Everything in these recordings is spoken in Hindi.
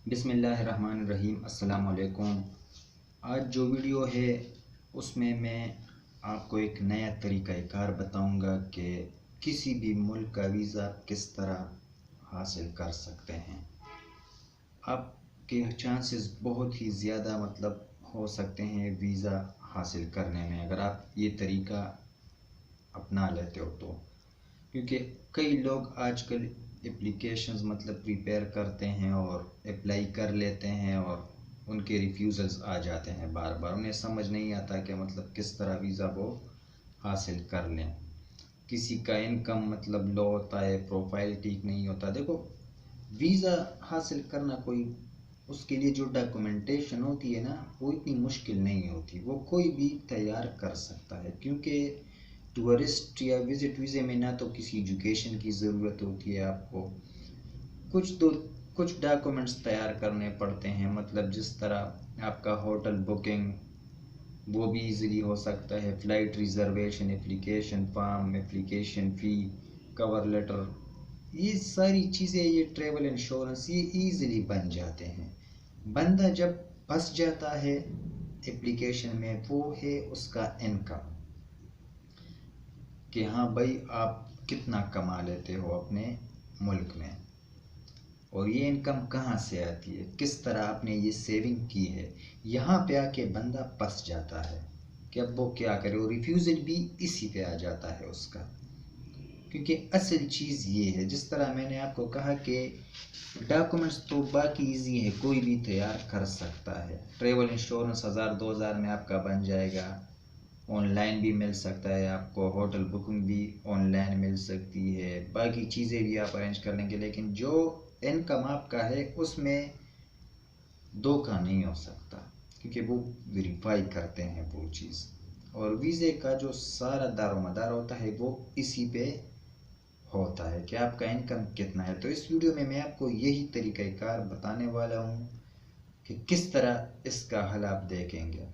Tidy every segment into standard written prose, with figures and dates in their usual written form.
बिस्मिल्लाहिर्रहमानिर्रहीम। अस्सलाम वालेकुम। आज जो वीडियो है उसमें मैं आपको एक नया तरीक़ाकार बताऊंगा कि किसी भी मुल्क का वीज़ा किस तरह हासिल कर सकते हैं। आपके चांसेस बहुत ही ज़्यादा हो सकते हैं वीज़ा हासिल करने में, अगर आप ये तरीका अपना लेते हो तो। क्योंकि कई लोग आजकल एप्लीकेशंस प्रिपेयर करते हैं और अप्लाई कर लेते हैं और उनके रिफ्यूज़ल्स आ जाते हैं बार बार। उन्हें समझ नहीं आता कि किस तरह वीज़ा वो हासिल कर लें। किसी का इनकम लो होता है, प्रोफाइल ठीक नहीं होता। देखो, वीज़ा हासिल करना कोई, उसके लिए जो डॉक्यूमेंटेशन होती है ना, वो इतनी मुश्किल नहीं होती, वो कोई भी तैयार कर सकता है। क्योंकि टूरिस्ट या विज़िट वीज़े में ना तो किसी एजुकेशन की ज़रूरत होती है, आपको कुछ डॉक्यूमेंट्स तैयार करने पड़ते हैं। जिस तरह आपका होटल बुकिंग, वो भी इजीली हो सकता है। Flight reservation, application form, application fee, cover letter, ये सारी चीज़ें, ये ट्रैवल इंश्योरेंस, ये इजीली बन जाते हैं। बंदा जब फंस जाता है एप्लीकेशन में, वो है उसका इनकम, कि हाँ भाई, आप कितना कमा लेते हो अपने मुल्क में और ये इनकम कहाँ से आती है, किस तरह आपने ये सेविंग की है। यहाँ पे आके बंदा फंस जाता है कि अब वो क्या करे, और रिफ्यूज़ल भी इसी पे आ जाता है उसका। क्योंकि असल चीज़ ये है, जिस तरह मैंने आपको कहा कि डॉक्यूमेंट्स तो बाकी इजी है, कोई भी तैयार कर सकता है। ट्रैवल इंश्योरेंस 1000-2000 में आपका बन जाएगा। ऑनलाइन भी मिल सकता है आपको, होटल बुकिंग भी ऑनलाइन मिल सकती है, बाकी चीज़ें भी आप अरेंज कर लेंगे। लेकिन जो इनकम आपका है उसमें धोखा नहीं हो सकता, क्योंकि वो वेरीफाई करते हैं वो चीज़। और वीज़े का जो सारा दारोमदार होता है वो इसी पे होता है कि आपका इनकम कितना है। तो इस वीडियो में मैं आपको यही तरीक़ाकार बताने वाला हूँ कि किस तरह इसका हल आप देखेंगे।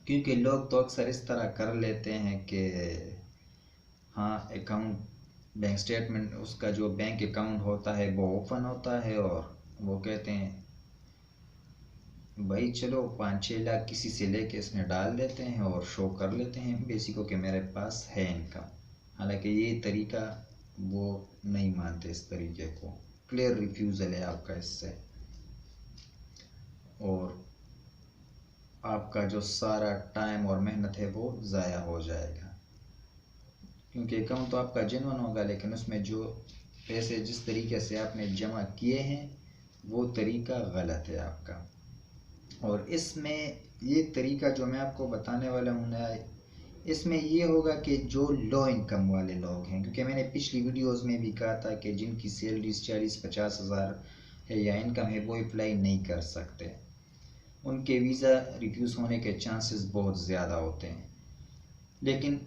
क्योंकि लोग तो अक्सर इस तरह कर लेते हैं कि हाँ, अकाउंट, बैंक स्टेटमेंट, उसका जो बैंक अकाउंट होता है वो ओपन होता है और वो कहते हैं भाई चलो 5-6 लाख किसी से लेके इसमें डाल देते हैं और शो कर लेते हैं बेसिक को कि मेरे पास है इनकम। हालांकि ये तरीका वो नहीं मानते, इस तरीके को। क्लियर रिफ्यूज़ल है आपका इससे, और आपका जो सारा टाइम और मेहनत है वो ज़ाया हो जाएगा। क्योंकि अकाउंट तो आपका जेन्युइन होगा, लेकिन उसमें जो पैसे जिस तरीके से आपने जमा किए हैं वो तरीका गलत है आपका। और इसमें ये तरीका जो मैं आपको बताने वाला हूँ ना, इसमें ये होगा कि जो लो इनकम वाले लोग हैं, क्योंकि मैंने पिछली वीडियोस में भी कहा था कि जिनकी सैलरीज 40-50 हज़ार है या इनकम है, वो अप्लाई नहीं कर सकते। उनके वीज़ा रिफ्यूज़ होने के चांसेस बहुत ज़्यादा होते हैं। लेकिन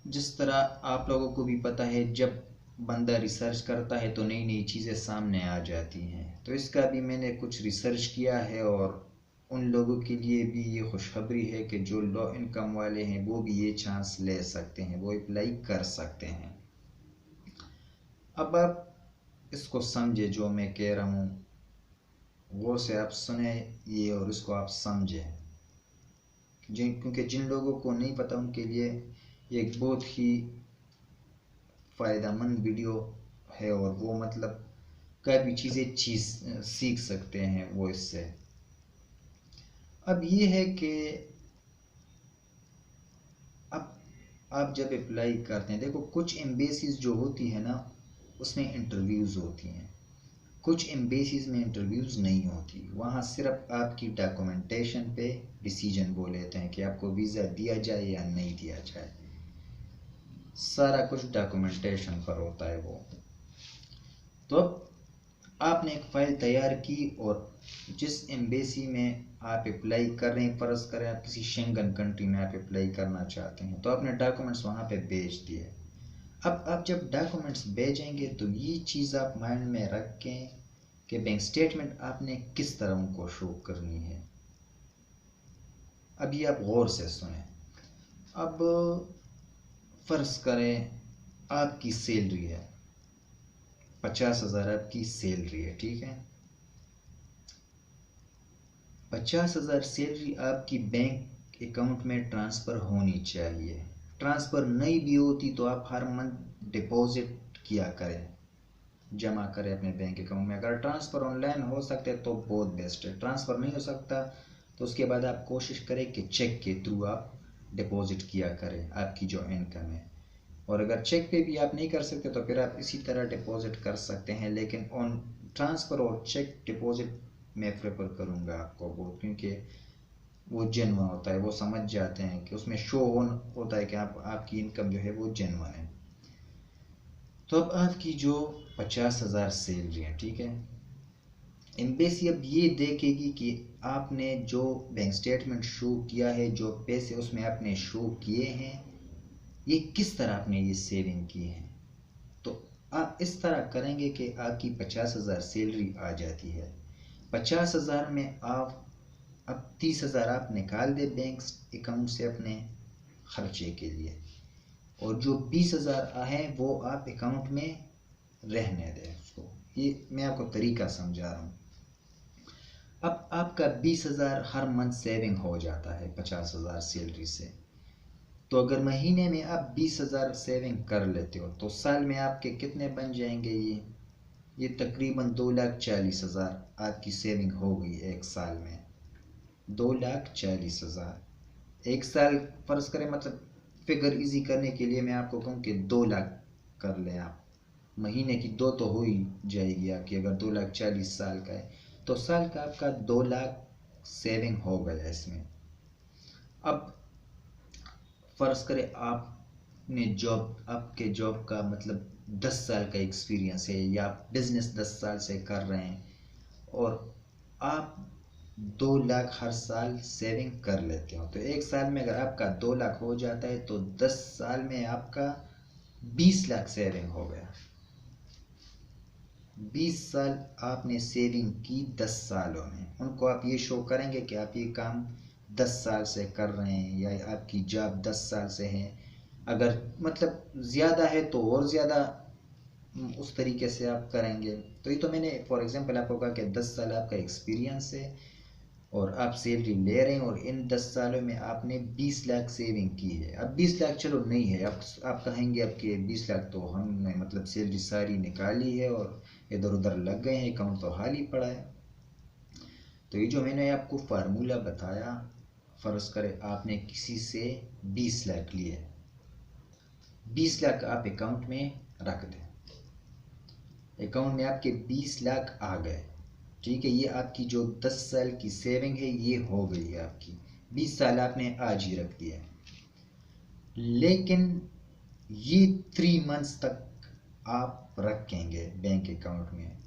जिस तरह आप लोगों को भी पता है, जब बंदा रिसर्च करता है तो नई नई चीज़ें सामने आ जाती हैं। तो इसका भी मैंने कुछ रिसर्च किया है, और उन लोगों के लिए भी ये खुशखबरी है कि जो लो इनकम वाले हैं वो भी ये चांस ले सकते हैं, वो अप्लाई कर सकते हैं। अब आप इसको समझे, जो मैं कह रहा हूँ वो से आप सुने ये और इसको आप समझें। क्योंकि जिन लोगों को नहीं पता उनके लिए ये एक बहुत ही फ़ायदेमंद वीडियो है, और वो काफ़ी चीज़ें सीख सकते हैं वो इससे। अब ये है कि अब आप जब अप्लाई करते हैं, देखो कुछ एम्बेसीज जो होती है ना, उसमें इंटरव्यूज़ होती हैं। कुछ एम्बेसीज में इंटरव्यूज़ नहीं होती, वहाँ सिर्फ आपकी डॉक्यूमेंटेशन पे डिसीजन वो लेते हैं कि आपको वीज़ा दिया जाए या नहीं दिया जाए। सारा कुछ डॉक्यूमेंटेशन पर होता है वो। तो अब आपने एक फ़ाइल तैयार की, और जिस एम्बेसी में आप अप्लाई कर रहे हैं, फ़र्ज़ करें आप किसी शेंगन कंट्री में आप अप्लाई करना चाहते हैं, तो आपने डॉक्यूमेंट्स वहाँ पे भेज दिए। अब आप जब डॉक्यूमेंट्स भेजेंगे तो ये चीज़ आप माइंड में रखें कि बैंक स्टेटमेंट आपने किस तरह उनको शो करनी है। अब ये आप गौर से सुने। अब फ़र्ज़ करें आपकी सैलरी है 50,000, आपकी सैलरी है, ठीक है। 50,000 सैलरी आपकी बैंक अकाउंट में ट्रांसफ़र होनी चाहिए। ट्रांसफ़र नहीं भी होती तो आप हर मंथ डिपॉजिट किया करें, जमा करें अपने बैंक अकाउंट में। अगर ट्रांसफ़र ऑनलाइन हो सकते हैं तो बहुत बेस्ट है। ट्रांसफ़र नहीं हो सकता तो उसके बाद आप कोशिश करें कि चेक के थ्रू आप डिपॉजिट किया करें आपकी जो इनकम है। और अगर चेक पे भी आप नहीं कर सकते तो फिर आप इसी तरह डिपॉजिट कर सकते हैं, लेकिन ऑन ट्रांसफ़र और चेक डिपॉजिट मैं प्रेफर करूँगा आपको बहुत, क्योंकि वो जेन्युइन होता है। वो समझ जाते हैं कि उसमें शो ऑन होता है कि आपकी इनकम जो है वो जेन्युइन है। तो अब आपकी जो 50,000 सैलरी है, ठीक है, एम्बेसी अब ये देखेगी कि आपने जो बैंक स्टेटमेंट शो किया है, जो पैसे उसमें आपने शो किए हैं, ये किस तरह आपने ये सेविंग की है। तो आप इस तरह करेंगे कि आपकी 50,000 सैलरी आ जाती है। 50,000 में आप अब 30,000 आप निकाल दें बैंक अकाउंट से अपने खर्चे के लिए, और जो 20,000 है वो आप अकाउंट में रहने दें उसको। ये मैं आपको तरीका समझा रहा हूँ। अब आपका 20,000 हर मंथ सेविंग हो जाता है 50,000 सैलरी से। तो अगर महीने में आप 20,000 सेविंग कर लेते हो तो साल में आपके कितने बन जाएंगे? ये तकरीबन 2,40,000 आपकी सेविंग हो गई एक साल में। 2,40,000 एक साल फर्ज करें, मतलब फिगर इजी करने के लिए मैं आपको कहूँ कि 2 लाख कर लें आप। महीने की 2 तो हो ही जाएगी आपकी, अगर 2,40,000 साल का है तो साल का आपका 2 लाख सेविंग हो गया इसमें। अब फ़र्ज़ करें आपने जॉब, आपके जॉब का मतलब 10 साल का एक्सपीरियंस है, या आप बिज़नेस 10 साल से कर रहे हैं, और आप 2 लाख हर साल सेविंग कर लेते हो। तो एक साल में अगर आपका 2 लाख हो जाता है तो 10 साल में आपका 20 लाख सेविंग हो गया। 20 साल आपने सेविंग की 10 सालों में। उनको आप ये शो करेंगे कि आप ये काम 10 साल से कर रहे हैं, या आपकी जॉब 10 साल से है। अगर मतलब ज़्यादा है तो और ज़्यादा उस तरीके से आप करेंगे। तो ये तो मैंने फॉर एग्जांपल आपको कहा कि 10 साल आपका एक्सपीरियंस है और आप सैलरी ले रहे हैं, और इन 10 सालों में आपने 20 लाख सेविंग की है। अब 20 लाख चलो नहीं है, आप कहेंगे आपके 20 लाख तो हमने मतलब सैलरी सारी निकाली है और इधर उधर लग गए हैं, अकाउंट तो खाली पड़ा है। तो ये जो मैंने आपको फार्मूला बताया, फ़र्ज़ करें आपने किसी से 20 लाख लिए, 20 लाख आप अकाउंट में रख दें, अकाउंट में आपके 20 लाख आ गए, ठीक है। ये आपकी जो 10 साल की सेविंग है ये हो गई है आपकी। 20 साल आपने आज ही रख दिया, लेकिन ये 3 मंथ्स तक आप रखेंगे बैंक अकाउंट में।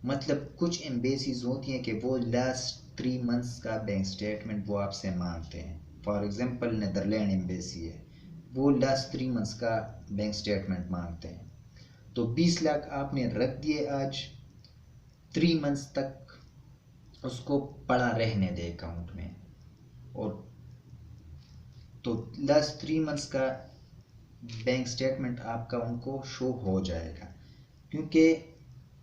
मतलब कुछ एम्बेसीज होती हैं कि वो लास्ट 3 मंथ्स का बैंक स्टेटमेंट वो आपसे मांगते हैं। फॉर एग्जांपल नीदरलैंड एम्बेसी है, वो लास्ट 3 मंथ्स का बैंक स्टेटमेंट मांगते हैं। तो 20 लाख आपने रख दिए आज, 3 मंथ्स तक उसको पड़ा रहने दे अकाउंट में, और तो लास्ट 3 मंथ्स का बैंक स्टेटमेंट आपका उनको शो हो जाएगा। क्योंकि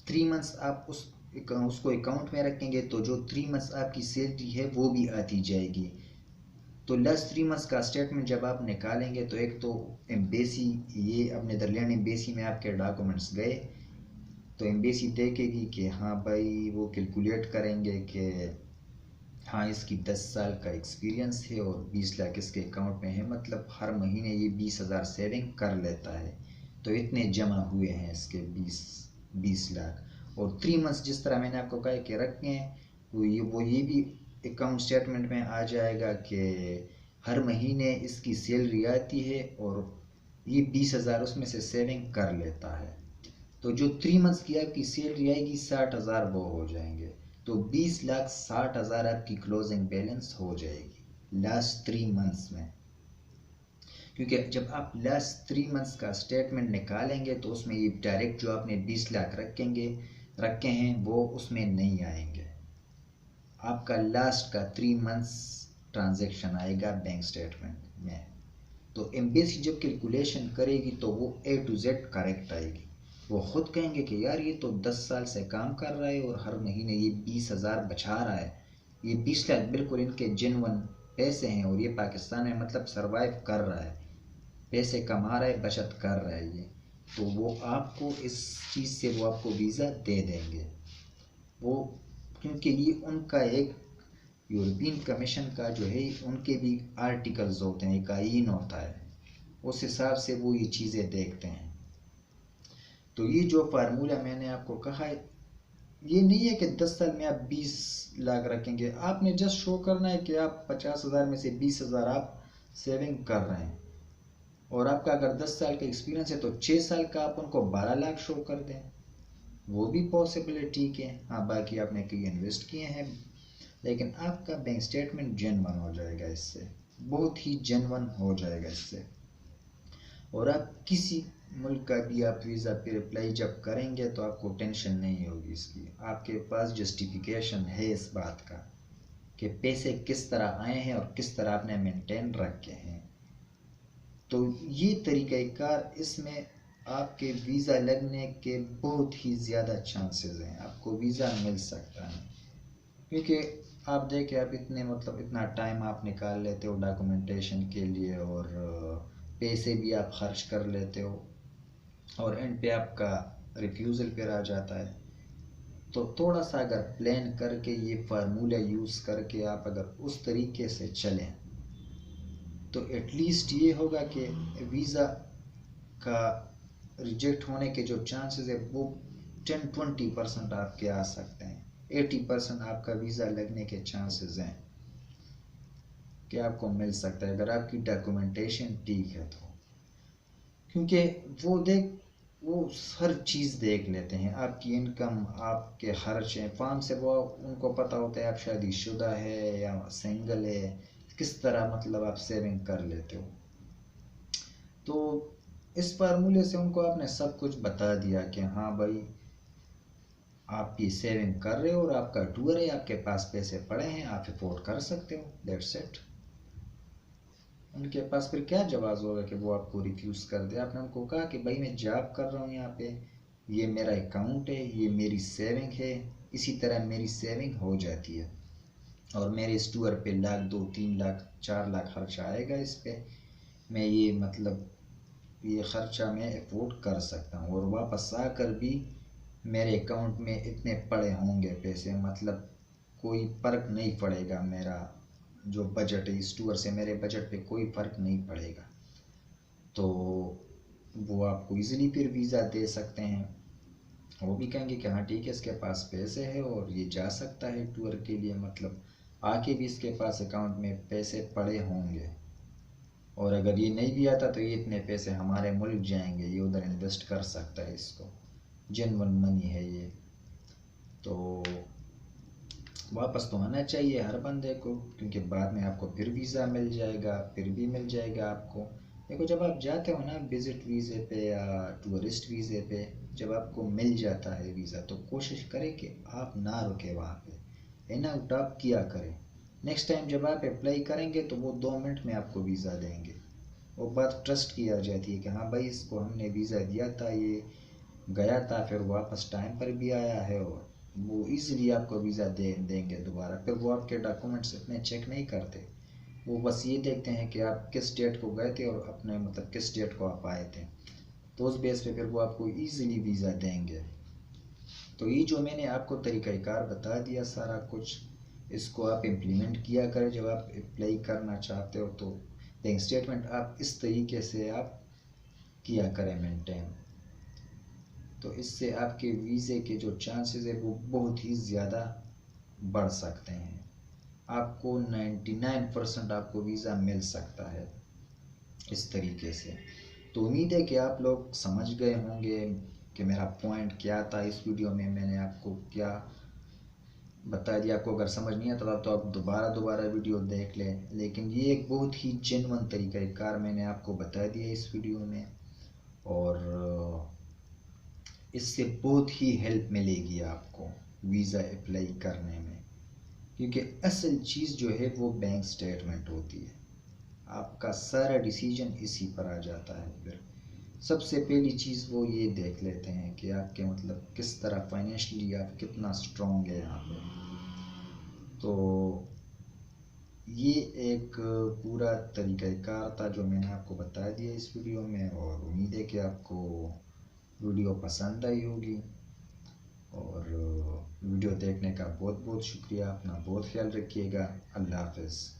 3 मंथ्स आप उसको अकाउंट में रखेंगे तो जो 3 मंथ्स आपकी सैलरी है वो भी आती जाएगी। तो लास्ट 3 मंथ्स का स्टेटमेंट जब आप निकालेंगे तो एक तो एम्बेसी, ये अब नीदरलैंड एम्बेसी में आपके डॉक्यूमेंट्स गए तो एम्बेसी देखेगी कि हाँ भाई, वो कैलकुलेट करेंगे कि हाँ इसकी 10 साल का एक्सपीरियंस है और 20 लाख इसके अकाउंट में है, मतलब हर महीने ये 20,000 सेविंग कर लेता है, तो इतने जमा हुए हैं इसके 20 लाख। और 3 मंथ्स जिस तरह मैंने आपको कहा कि रखे हैं, वो ये भी अकाउंट स्टेटमेंट में आ जाएगा कि हर महीने इसकी सैलरी आती है और ये 20,000 उसमें से सेविंग कर लेता है। तो जो 3 मंथ्स की आपकी सैलरी आएगी 60,000 वो हो जाएंगे। तो 20,60,000 आपकी क्लोजिंग बैलेंस हो जाएगी लास्ट 3 मंथ्स में। क्योंकि जब आप लास्ट 3 मंथ्स का स्टेटमेंट निकालेंगे तो उसमें ये डायरेक्ट जो आपने 20 लाख रखे हैं वो उसमें नहीं आएंगे। आपका लास्ट का 3 मंथ्स ट्रांजैक्शन आएगा बैंक स्टेटमेंट में। तो एम्बेसी जब कैलकुलेशन करेगी तो वो A to Z करेक्ट आएगी। वो खुद कहेंगे कि यार ये तो 10 साल से काम कर रहा है और हर महीने ये 20,000 बचा रहा है, ये 20 लाख बिल्कुल इनके जेन्युइन पैसे हैं और ये पाकिस्तान में मतलब सरवाइव कर रहा है, पैसे कमा रहा है, बचत कर रहा है ये, तो वो आपको इस चीज़ से वो आपको वीज़ा दे देंगे वो, क्योंकि ये उनका एक यूरोपियन कमीशन का जो है उनके भी आर्टिकल्स होते हैं, एक आईन होता है, उस हिसाब से वो ये चीज़ें देखते हैं। तो ये जो फार्मूला मैंने आपको कहा है, ये नहीं है कि 10 साल में आप 20 लाख रखेंगे, आपने जस्ट शो करना है कि आप 50,000 में से 20,000 आप सेविंग कर रहे हैं, और आपका अगर 10 साल का एक्सपीरियंस है तो 6 साल का आप उनको 12 लाख शो कर दें, वो भी पॉसिबिलिटी ठीक है। हाँ, बाकी आपने कई इन्वेस्ट किए हैं, लेकिन आपका बैंक स्टेटमेंट जेन्युइन हो जाएगा इससे, बहुत ही जेन्युइन हो जाएगा इससे। और आप किसी मुल्क का भी आप वीज़ा पे अप्लाई जब करेंगे तो आपको टेंशन नहीं होगी इसकी, आपके पास जस्टिफिकेशन है इस बात का कि पैसे किस तरह आए हैं और किस तरह आपने मेंटेन रखे हैं। तो ये तरीक़ाकार, इसमें आपके वीज़ा लगने के बहुत ही ज़्यादा चांसेस हैं, आपको वीज़ा मिल सकता है, क्योंकि आप देखें, आप इतने मतलब इतना टाइम आप निकाल लेते हो डॉक्यूमेंटेशन के लिए, और पैसे भी आप खर्च कर लेते हो, और एंड पे आपका रिफ्यूज़ल पे आ जाता है। तो थोड़ा सा अगर प्लान करके ये फार्मूला यूज़ करके आप अगर उस तरीके से चलें तो एटलीस्ट ये होगा कि वीज़ा का रिजेक्ट होने के जो चांसेस है वो 10-20% आपके आ सकते हैं, 80% आपका वीज़ा लगने के चांसेस हैं कि आपको मिल सकता है अगर आपकी डॉक्यूमेंटेशन ठीक है तो, क्योंकि वो हर चीज़ देख लेते हैं, आपकी इनकम, आपके खर्चे, फार्म से वो उनको पता होता है आप शादीशुदा है या सिंगल है, किस तरह मतलब आप सेविंग कर लेते हो। तो इस फार्मूले से उनको आपने सब कुछ बता दिया कि हाँ भाई आप ये सेविंग कर रहे हो और आपका टूर है, आपके पास पैसे पड़े हैं, आप अफोर्ड कर सकते हो, दैट्स इट। उनके पास फिर क्या जवाब होगा कि वो आपको रिफ्यूज़ कर दे। आपने उनको कहा कि भाई मैं जॉब कर रहा हूँ यहाँ पे, ये मेरा अकाउंट है, ये मेरी सेविंग है, इसी तरह मेरी सेविंग हो जाती है, और मेरे इस टूर पे 1 लाख 2-3 लाख 4 लाख खर्चा आएगा इस पे, मैं ये मतलब ये ख़र्चा मैं अफोर्ड कर सकता हूँ, और वापस आकर भी मेरे अकाउंट में इतने पड़े होंगे पैसे, मतलब कोई फ़र्क नहीं पड़ेगा, मेरा जो बजट है इस टूर से मेरे बजट पे कोई फ़र्क नहीं पड़ेगा। तो वो आपको इजीली फिर वीज़ा दे सकते हैं, वो भी कहेंगे कि हाँ ठीक है, इसके पास पैसे है और ये जा सकता है टूर के लिए, मतलब आके भी इसके पास अकाउंट में पैसे पड़े होंगे, और अगर ये नहीं भी आता तो ये इतने पैसे हमारे मुल्क जाएंगे, ये उधर इन्वेस्ट कर सकता है, इसको जेन्युइन मनी है ये। तो वापस तो आना चाहिए हर बंदे को, क्योंकि बाद में आपको फिर वीज़ा मिल जाएगा, फिर भी मिल जाएगा आपको। देखो, जब आप जाते हो ना विज़िट वीज़े पे या टूरिस्ट वीज़े पे, जब आपको मिल जाता है वीज़ा तो कोशिश करें कि आप ना रुके वहाँ पे, है ना, आप किया करें। नेक्स्ट टाइम जब आप अप्लाई करेंगे तो वो 2 मिनट में आपको वीज़ा देंगे, वो बात ट्रस्ट की आ जाती है कि हाँ भाई इसको हमने वीज़ा दिया था, ये गया था, फिर वापस टाइम पर भी आया है, और वो इजीली आपको वीज़ा देंगे दोबारा। फिर वो आपके डॉक्यूमेंट्स इतने चेक नहीं करते, वो बस ये देखते हैं कि आप किस डेट को गए थे और अपने मतलब किस डेट को आप आए थे, तो उस बेस पे फिर वो आपको इजीली वीज़ा देंगे। तो ये जो मैंने आपको तरीक़ाकार बता दिया सारा कुछ, इसको आप इम्प्लीमेंट किया करें जब आप अप्लाई करना चाहते हो, तो बैंक स्टेटमेंट आप इस तरीके से आप किया करें मेंटेन, तो इससे आपके वीज़े के जो चांसेस है वो बहुत ही ज़्यादा बढ़ सकते हैं। आपको 99% आपको वीज़ा मिल सकता है इस तरीके से। तो उम्मीद है कि आप लोग समझ गए होंगे कि मेरा पॉइंट क्या था इस वीडियो में, मैंने आपको क्या बता दिया। आपको अगर समझ नहीं आता तो आप दोबारा वीडियो देख लें, लेकिन ये एक बहुत ही जेन्युइन तरीक़ाकार मैंने आपको बता दिया इस वीडियो में, और इससे बहुत ही हेल्प मिलेगी आपको वीज़ा अप्लाई करने में, क्योंकि असल चीज़ जो है वो बैंक स्टेटमेंट होती है, आपका सारा डिसीजन इसी पर आ जाता है। फिर सबसे पहली चीज़ वो ये देख लेते हैं कि आपके मतलब किस तरह फाइनेंशियली आप कितना स्ट्रॉन्ग है यहाँ पे। तो ये एक पूरा तरीक़ाकार था जो मैंने आपको बता दिया इस वीडियो में, और उम्मीद है कि आपको वीडियो पसंद आई होगी। और वीडियो देखने का बहुत बहुत शुक्रिया। अपना बहुत ख्याल रखिएगा। अल्लाह हाफ़िज़।